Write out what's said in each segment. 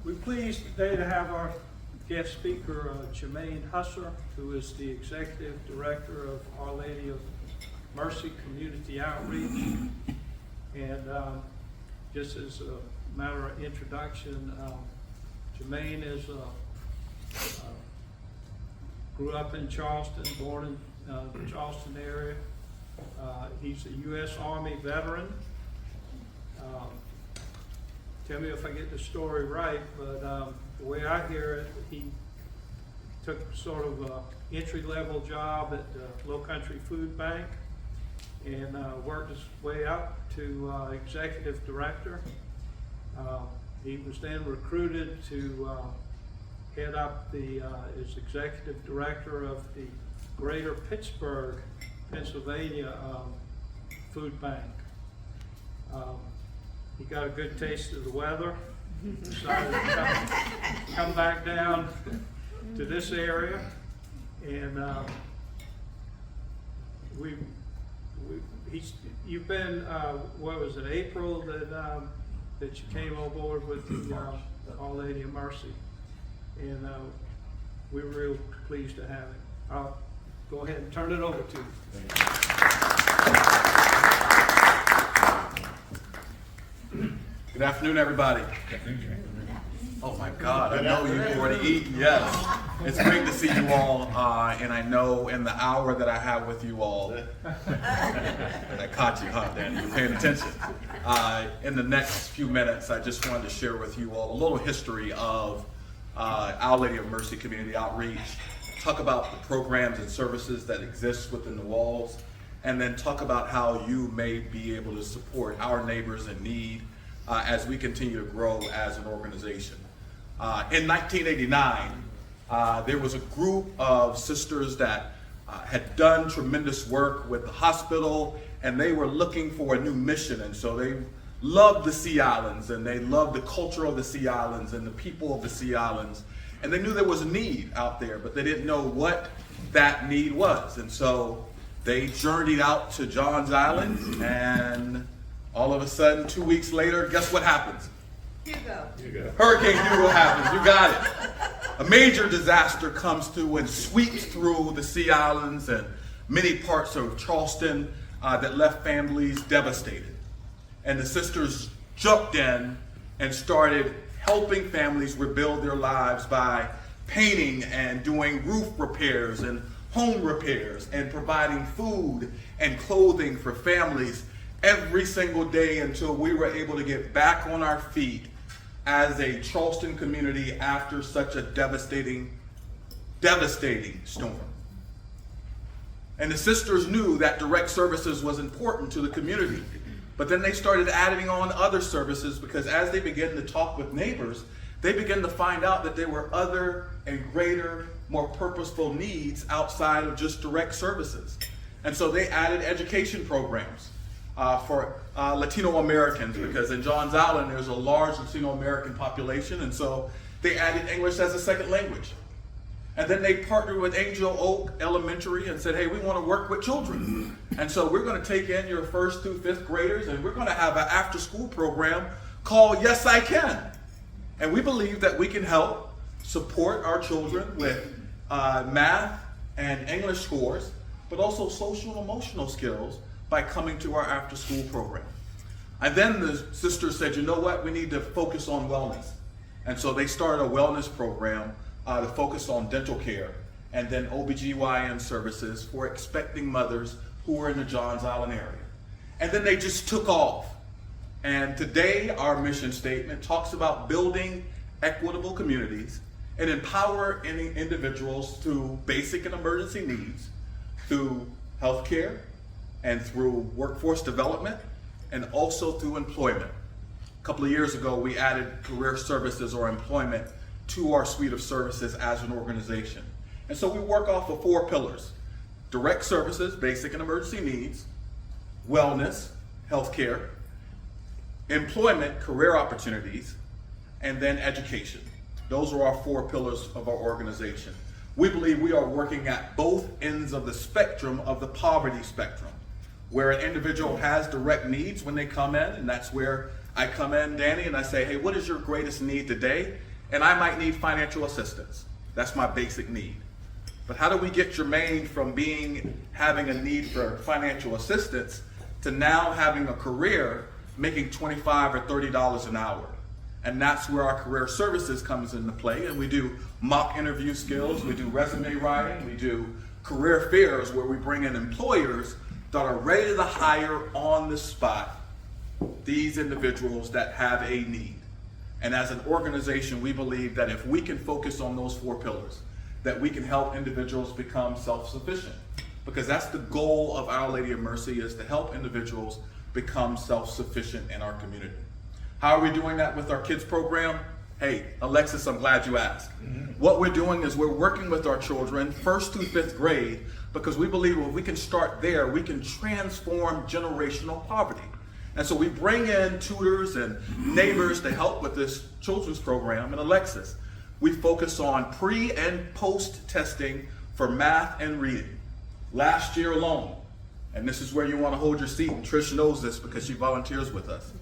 We're pleased today to have our guest speaker, Jermaine Husser, who is the Executive Director of Our Lady of Mercy Community Outreach. And just as a matter of introduction, Jermaine grew up in Charleston, born in the Charleston area. He's a U.S. Army veteran. Tell me if I get the story right, but the way I hear it, he took sort of an entry-level job at the Low Country Food Bank and worked his way up to executive director. He was then recruited to head up as executive director of the Greater Pittsburgh, Pennsylvania Food Bank. He got a good taste of the weather, decided to come back down to this area, and you've been, what was it, April that you came on board with the Our Lady of Mercy, and we're real pleased to have him. I'll go ahead and turn it over to you. Good afternoon, everybody. Oh my God, I know you've already eaten, yes. It's great to see you all, and I know in the hour that I have with you all, that caught you, huh, Dan? You're paying attention. In the next few minutes, I just wanted to share with you all a little history of Our Lady of Mercy Community Outreach, talk about the programs and services that exist within the walls, and then talk about how you may be able to support our neighbors in need as we continue to grow as an organization. In 1989, there was a group of sisters that had done tremendous work with the hospital, and they were looking for a new mission. And so they loved the Sea Islands, and they loved the culture of the Sea Islands and the people of the Sea Islands. And they knew there was a need out there, but they didn't know what that need was. And so they journeyed out to John's Island, and all of a sudden, 2 weeks later, guess what happens? Hugo. Hurricane Hugo happens, you got it. A major disaster comes through and sweeps through the Sea Islands and many parts of Charleston that left families devastated. And the sisters jumped in and started helping families rebuild their lives by painting and doing roof repairs and home repairs and providing food and clothing for families every single day until we were able to get back on our feet as a Charleston community after such a devastating storm. And the sisters knew that direct services was important to the community, but then they started adding on other services because as they began to talk with neighbors, they began to find out that there were other and greater, more purposeful needs outside of just direct services. And so they added education programs for Latino Americans, because in John's Island there's a large Latino American population, and so they added English as a second language. And then they partnered with Angel Oak Elementary and said, hey, we want to work with children. And so we're going to take in your 1st through 5th graders, and we're going to have an after-school program called Yes I Can. And we believe that we can help support our children with math and English scores, but also social and emotional skills by coming to our after-school program. And then the sisters said, you know what, we need to focus on wellness. And so they started a wellness program to focus on dental care and then OBGYN services for expecting mothers who were in the Johns Island area. And then they just took off. And today our mission statement talks about building equitable communities and empower individuals through basic and emergency needs, through healthcare, and through workforce development, and also through employment. A couple of years ago, we added career services or employment to our suite of services as an organization. And so we work off of 4 pillars: direct services, basic and emergency needs, wellness, healthcare, employment, career opportunities, and then education. Those are our 4 pillars of our organization. We believe we are working at both ends of the spectrum of the poverty spectrum, where an individual has direct needs when they come in, and that's where I come in, Danny, and I say, hey, what is your greatest need today? And I might need financial assistance. That's my basic need. But how do we get Jermaine from having a need for financial assistance to now having a career making $25 or $30 an hour? And that's where our career services comes into play. And we do mock interview skills, we do resume writing, we do career fairs where we bring in employers that are ready to hire on the spot these individuals that have a need. And as an organization, we believe that if we can focus on those 4 pillars, that we can help individuals become self-sufficient. Because that's the goal of Our Lady of Mercy, is to help individuals become self-sufficient in our community. How are we doing that with our kids program? Hey, Alexis, I'm glad you asked. What we're doing is we're working with our children 1st through 5th grade, because we believe if we can start there, we can transform generational poverty. And so we bring in tutors and neighbors to help with this children's program. And Alexis, we focus on pre and post testing for math and reading. Last year alone, and this is where you want to hold your seat, and Trish knows this because she volunteers with us.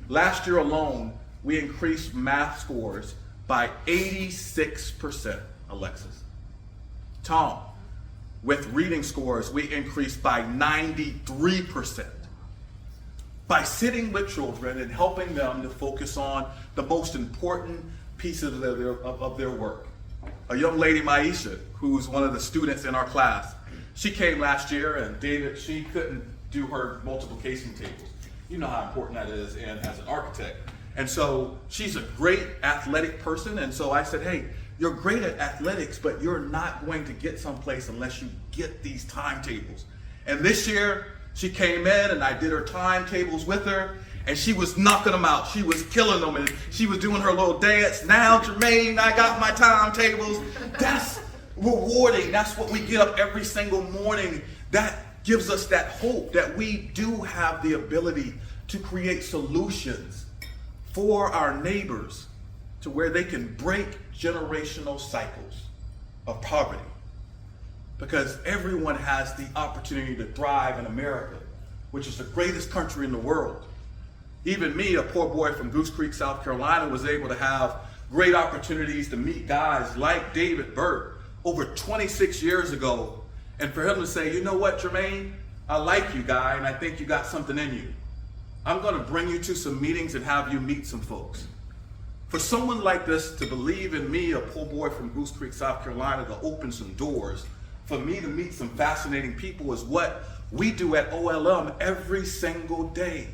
Last year alone, we increased math scores by 86%, Alexis. Tom, with reading scores, we increased by 93%. By sitting with children and helping them to focus on the most important pieces of their work. A young lady, Maisha, who's one of the students in our class, she came last year, and David, she couldn't do her multiplication tables. You know how important that is as an architect. And so she's a great athletic person, and so I said, hey, you're great at athletics, but you're not going to get someplace unless you get these timetables. And this year, she came in and I did her timetables with her, and she was knocking them out. She was killing them, and she was doing her little dance. Now, Jermaine, I got my timetables. That's rewarding. That's what we get up every single morning. That gives us that hope that we do have the ability to create solutions for our neighbors to where they can break generational cycles of poverty. Because everyone has the opportunity to thrive in America, which is the greatest country in the world. Even me, a poor boy from Goose Creek, South Carolina, was able to have great opportunities to meet guys like David Burt over 26 years ago. And for him to say, you know what, Jermaine, I like you, guy, and I think you got something in you. I'm going to bring you to some meetings and have you meet some folks. For someone like this to believe in me, a poor boy from Goose Creek, South Carolina, to open some doors, for me to meet some fascinating people, is what we do at OLM every single day.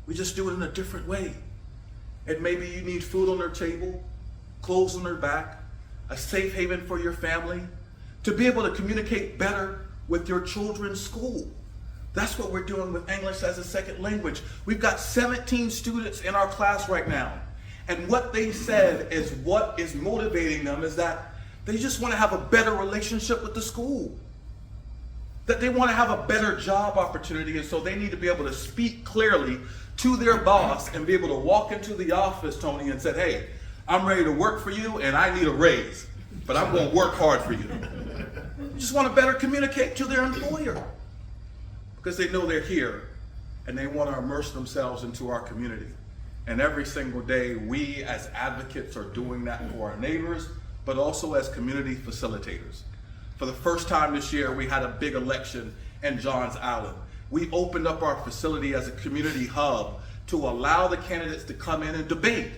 We just do it in a different way. And maybe you need food on their table, clothes on their back, a safe haven for your family, to be able to communicate better with your children's school. That's what we're doing with English as a second language. We've got 17 students in our class right now. And what they said is what is motivating them is that they just want to have a better relationship with the school. That they want to have a better job opportunity, and so they need to be able to speak clearly to their boss and be able to walk into the office, Tony, and say, hey, I'm ready to work for you and I need a raise, but I'm going to work hard for you. They just want to better communicate to their employer because they know they're here and they want to immerse themselves into our community. And every single day, we as advocates are doing that for our neighbors, but also as community facilitators. For the first time this year, we had a big election in Johns Island. We opened up our facility as a community hub to allow the candidates to come in and debate.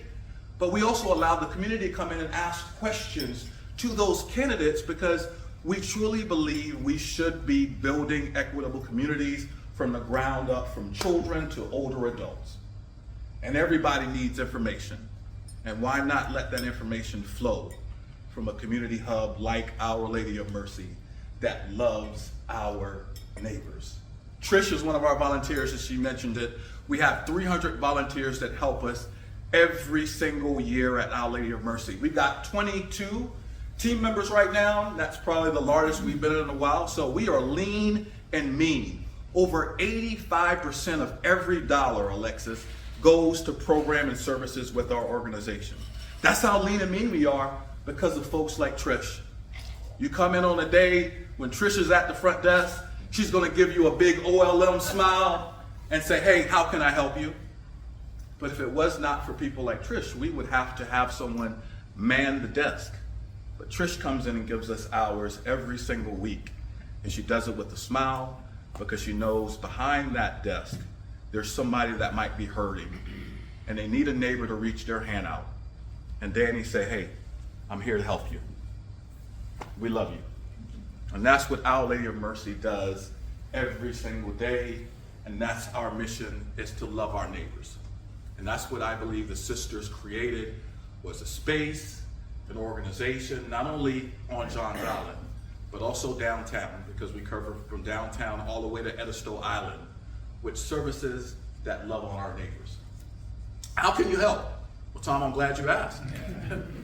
But we also allowed the community to come in and ask questions to those candidates because we truly believe we should be building equitable communities from the ground up, from children to older adults. And everybody needs information. And why not let that information flow from a community hub like Our Lady of Mercy that loves our neighbors? Trish is one of our volunteers, as she mentioned it. We have 300 volunteers that help us every single year at Our Lady of Mercy. We've got 22 team members right now. That's probably the largest we've been in a while. So we are lean and mean. Over 85% of every dollar, Alexis, goes to program and services with our organization. That's how lean and mean we are because of folks like Trish. You come in on a day when Trish is at the front desk, she's going to give you a big OLM smile and say, hey, how can I help you? But if it was not for people like Trish, we would have to have someone man the desk. But Trish comes in and gives us hours every single week. And she does it with a smile because she knows behind that desk, there's somebody that might be hurting. And they need a neighbor to reach their hand out. And Danny say, hey, I'm here to help you. We love you. And that's what Our Lady of Mercy does every single day. And that's our mission, is to love our neighbors. And that's what I believe the sisters created, was a space, an organization, not only on Johns Island, but also downtown, because we cover from downtown all the way to Edisto Island, with services that love on our neighbors. How can you help? Well, Tom, I'm glad you asked.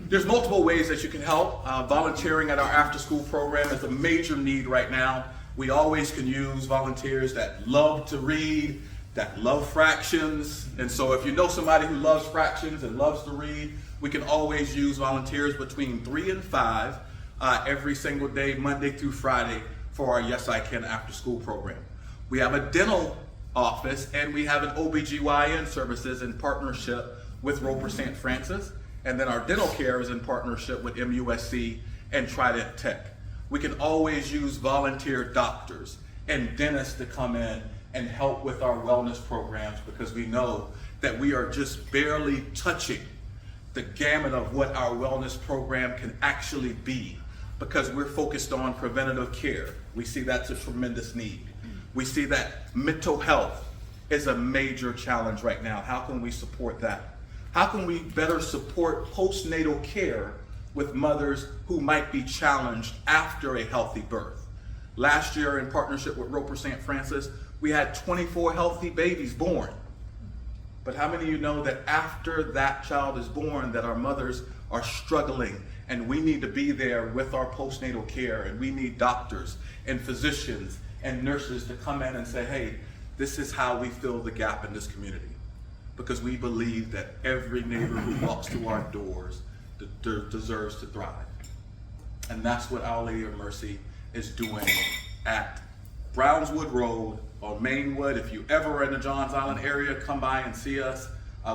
There's multiple ways that you can help. Volunteering at our after-school program is a major need right now. We always can use volunteers that love to read, that love fractions. And so if you know somebody who loves fractions and loves to read, we can always use volunteers between 3 and 5 every single day, Monday through Friday, for our Yes I Can after school program. We have a dental office and we have an OBGYN services in partnership with Roper St. Francis. And then our dental care is in partnership with MUSC and Trident Tech. We can always use volunteer doctors and dentists to come in and help with our wellness programs, because we know that we are just barely touching the gamut of what our wellness program can actually be, because we're focused on preventative care. We see that's a tremendous need. We see that mental health is a major challenge right now. How can we support that? How can we better support postnatal care with mothers who might be challenged after a healthy birth? Last year, in partnership with Roper St. Francis, we had 24 healthy babies born. But how many of you know that after that child is born, that our mothers are struggling, and we need to be there with our postnatal care, and we need doctors and physicians and nurses to come in and say, hey, this is how we fill the gap in this community. Because we believe that every neighbor who walks through our doors deserves to thrive. And that's what Our Lady of Mercy is doing at Brownswood Road or Mainwood. If you ever are in the Johns Island area, come by and see us.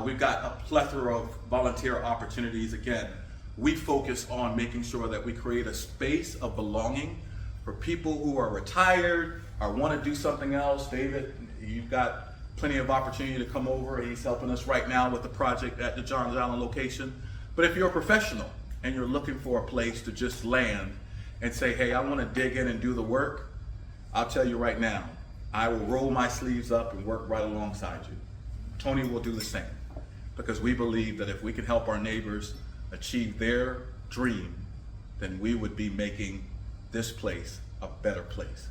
We've got a plethora of volunteer opportunities. Again, we focus on making sure that we create a space of belonging for people who are retired or want to do something else. David, you've got plenty of opportunity to come over. He's helping us right now with the project at the Johns Island location. But if you're a professional and you're looking for a place to just land and say, hey, I want to dig in and do the work, I'll tell you right now, I will roll my sleeves up and work right alongside you. Tony will do the same, because we believe that if we can help our neighbors achieve their dream, then we would be making this place a better place.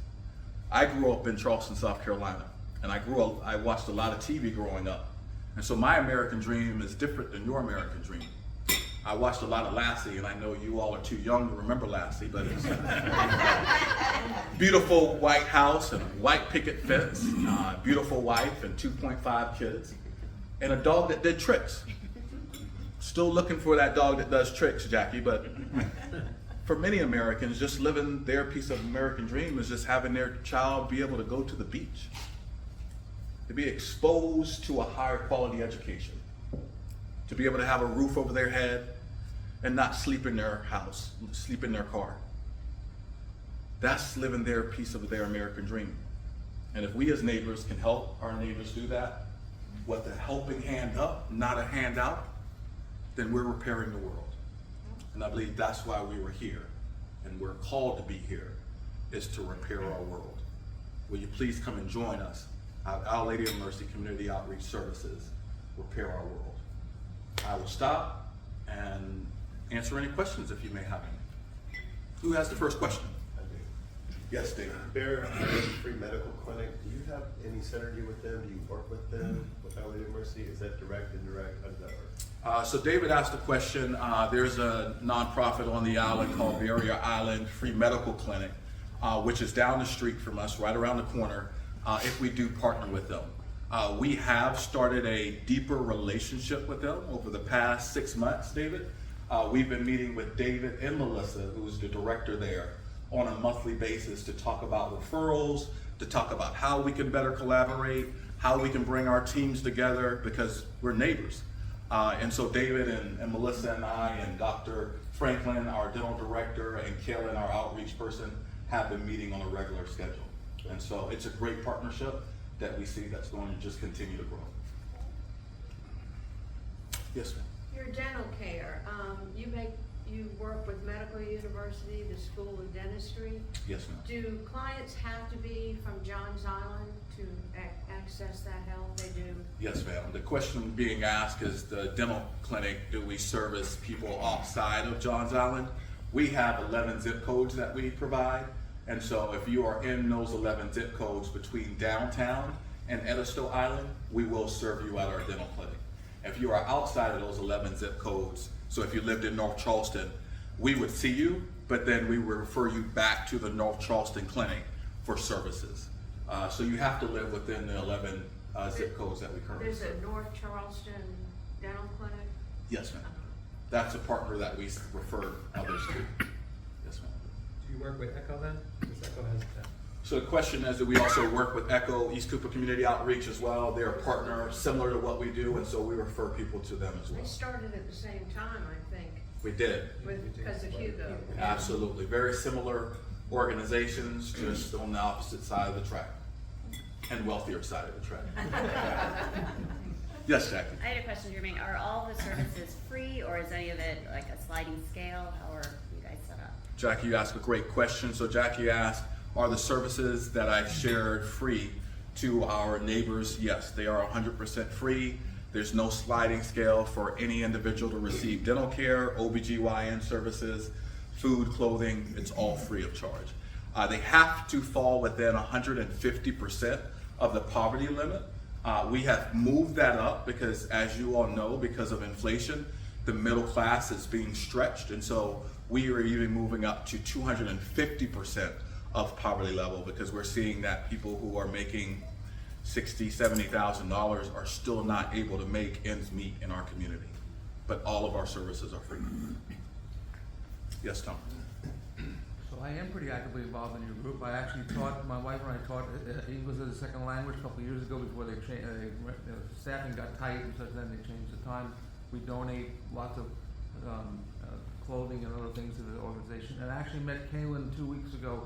I grew up in Charleston, South Carolina, and I watched a lot of TV growing up. And so my American dream is different than your American dream. I watched a lot of Lassie, and I know you all are too young to remember Lassie, but it's a beautiful white house and a white picket fence, beautiful wife and 2.5 kids, and a dog that did tricks. Still looking for that dog that does tricks, Jackie, but for many Americans, just living their piece of American dream is just having their child be able to go to the beach, to be exposed to a higher quality education, to be able to have a roof over their head and not sleep in their house, sleep in their car. That's living their piece of their American dream. And if we as neighbors can help our neighbors do that with a helping hand up, not a handout, then we're repairing the world. And I believe that's why we were here, and we're called to be here, is to repair our world. Will you please come and join us at Our Lady of Mercy Community Outreach Services, Repair Our World. I will stop and answer any questions if you may have any. Who has the first question? I do. Yes, David. Bear Free Medical Clinic, do you have any synergy with them? Do you work with them, with Our Lady of Mercy? Is that direct, indirect? How does that work? So David asked a question. There's a nonprofit on the island called Barrier Island Free Medical Clinic, which is down the street from us, right around the corner, if we do partner with them. We have started a deeper relationship with them over the past 6 months, David. We've been meeting with David and Melissa, who's the director there, on a monthly basis to talk about referrals, to talk about how we can better collaborate, how we can bring our teams together because we're neighbors. And so David and Melissa and I and Dr. Franklin, our dental director, and Kaylin, our outreach person, have been meeting on a regular schedule. And so it's a great partnership that we see that's going to just continue to grow. Yes, ma'am. Your dental care, you work with Medical University, the School of Dentistry. Yes, ma'am. Do clients have to be from Johns Island to access that help? They do? Yes, ma'am. The question being asked is the dental clinic, do we service people outside of Johns Island? We have 11 zip codes that we provide. And so if you are in those 11 zip codes between downtown and Edisto Island, we will serve you at our dental clinic. If you are outside of those 11 zip codes, so if you lived in North Charleston, we would see you, but then we would refer you back to the North Charleston clinic for services. So you have to live within the 11 zip codes that we currently There's serve. a North Charleston dental clinic? Yes, ma'am. That's a partner that we refer others to. Yes, ma'am. Do you work with Echo then? Because Echo has that. So the question is that we also work with Echo, East Cooper Community Outreach as well. They're a partner similar to what we do, and so we refer people to them as They well. started at the same time, I think, We did. because of Hugo. Absolutely. Very similar organizations, just on the opposite side of the track. And wealthier side of the track. Yes, Jackie? I had a question, Jermaine. Are all the services free, or is any of it like a sliding scale? How are you guys set up? Jackie, you asked a great question. So Jackie asked, are the services that I shared free to our neighbors? Yes, they are 100% free. There's no sliding scale for any individual to receive dental care, OBGYN services, food, clothing. It's all free of charge. They have to fall within 150% of the poverty limit. We have moved that up because, as you all know, because of inflation, the middle class is being stretched, and so we are even moving up to 250% of poverty level because we're seeing that people who are making $60,000, $70,000 are still not able to make ends meet in our community. But all of our services are free. Yes, Tom. So I am pretty actively involved in your group. I actually taught, my wife and I taught English as a second language a couple of years ago before they changed, staffing got tight and so then they changed the time. We donate lots of clothing and other things to the organization. And I actually met Kaylin 2 weeks ago,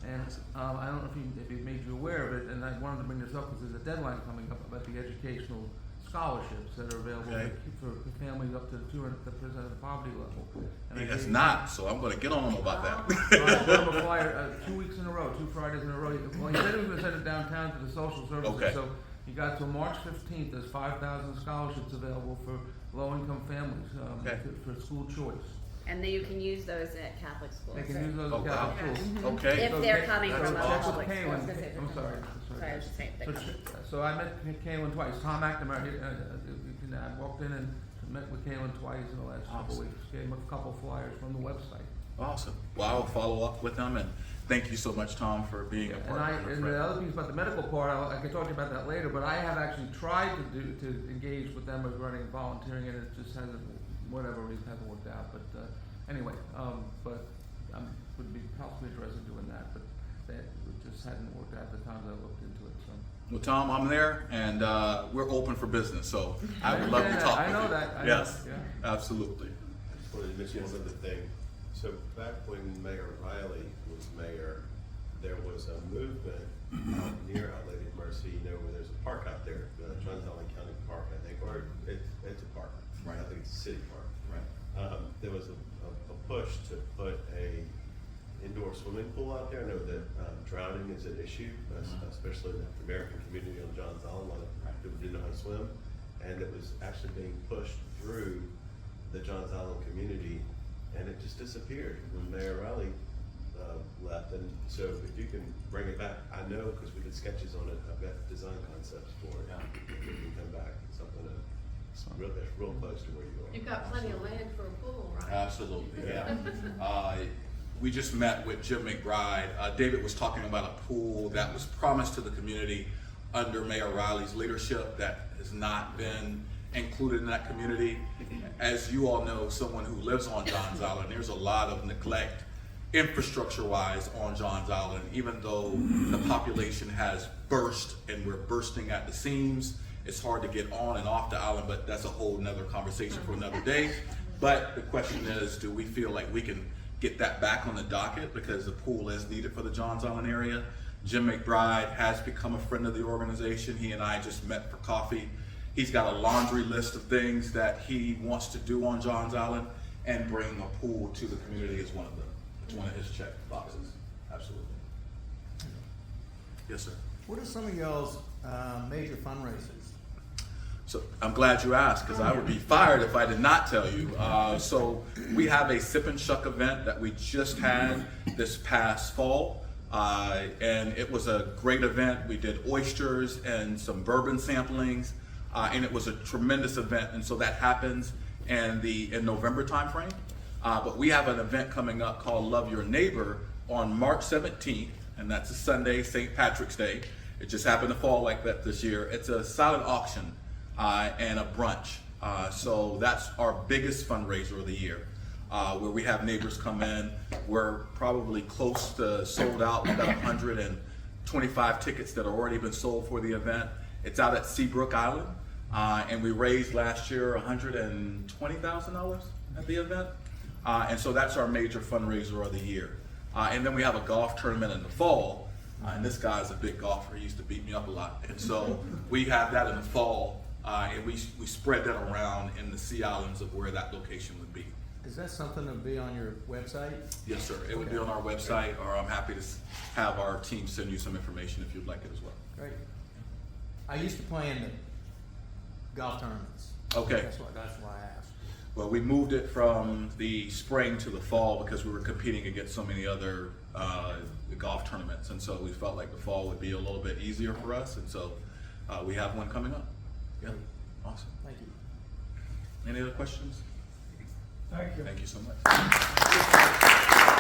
and I don't know if he made you aware of it, and I wanted to bring this up because there's a deadline coming up about the educational scholarships that are available for families up to 200% of the poverty level. And He has not, so I'm going to get on him about that. So I put him a flyer 2 weeks in a row, 2 Fridays in a row. Well, he said he was going to send it downtown to the social services. Okay. So he got till March 15th. There's 5,000 scholarships available for low-income families Okay. for school choice. And then you can use those at Catholic schools. They can use those Oh, as wow. Catholic schools. Okay. If they're coming So from a check with public school. Kaylin. I was gonna say I'm they're sorry. Sorry, I was just saying if they're coming. So I met Kaylin twice. Tom McNamara, I walked in and met with Kaylin twice in the last couple Awesome. weeks. Gave him a couple flyers from the website. Awesome. Well, I will follow up with them, and thank you so much, Tom, for being a And partner. and the other piece about the medical part, I can talk to you about that later, but I have actually tried to engage with them regarding volunteering, and it just hasn't, whatever reason, hasn't worked out. But anyway, but I would be possibly interested in doing that, but that just hadn't worked out the times I looked into it, so. Well, Tom, I'm there, and we're open for business, so I would love to talk with you. I know that. I Yes, know, yeah. absolutely. I just wanted to mention one other thing. So back when Mayor Riley was mayor, there was a movement near Our Lady of Mercy, where there's a park out there, the Johns Island County Park, I think, or it's a park. Right. I think it's a city park. Right. There was a push to put a indoor swimming pool out there. I know that drowning is an issue, especially in the African American community on Johns Island. A lot of people didn't know how to swim, and it was actually being pushed through the Johns Island community, and it just disappeared when Mayor Riley left. And so if you can bring it back, I know because we did sketches on it. I've got design concepts for it. Yeah. If we can come back, it's something that's real close to where you are. You've got plenty of land for a pool, right? Absolutely, yeah. We just met with Jim McBride. David was talking about a pool that was promised to the community under Mayor Riley's leadership that has not been included in that community. As you all know, someone who lives on Johns Island, there's a lot of neglect infrastructure-wise on Johns Island, even though the population has burst and we're bursting at the seams. It's hard to get on and off the island, but that's a whole nother conversation for another day. But the question is, do we feel like we can get that back on the docket, because the pool is needed for the Johns Island area? Jim McBride has become a friend of the organization. He and I just met for coffee. He's got a laundry list of things that he wants to do on Johns Island, and bring a pool to the community is one of them. It's one of his check boxes. Absolutely. Yes, sir. What are some of y'all's major fundraisers? So I'm glad you asked, because I would be fired if I did not tell you. So we have a Sip and Shuck event that we just had this past fall. And it was a great event. We did oysters and some bourbon samplings, and it was a tremendous event. And so that happens in November timeframe. But we have an event coming up called Love Your Neighbor on March 17th, and that's a Sunday, St. Patrick's Day. It just happened to fall like that this year. It's a silent auction and a brunch. So that's our biggest fundraiser of the year, where we have neighbors come in. We're probably close to sold out. We've got 125 tickets that have already been sold for the event. It's out at Seabrook Island, and we raised last year $120,000 at the event. And so that's our major fundraiser of the year. And then we have a golf tournament in the fall. And this guy's a big golfer. He used to beat me up a lot. And so we have that in the fall, and we spread that around in the Sea Islands of where that location would be. Is that something to be on your website? Yes, sir. It would be on our website, or I'm happy to have our team send you some information if you'd like it as well. Great. I used to play in the golf tournaments. Okay. That's why I asked. Well, we moved it from the spring to the fall because we were competing against so many other golf tournaments, and so we felt like the fall would be a little bit easier for us, and so we have one coming up. Yeah, awesome. Thank you. Any other questions? Thank you. Thank you so much.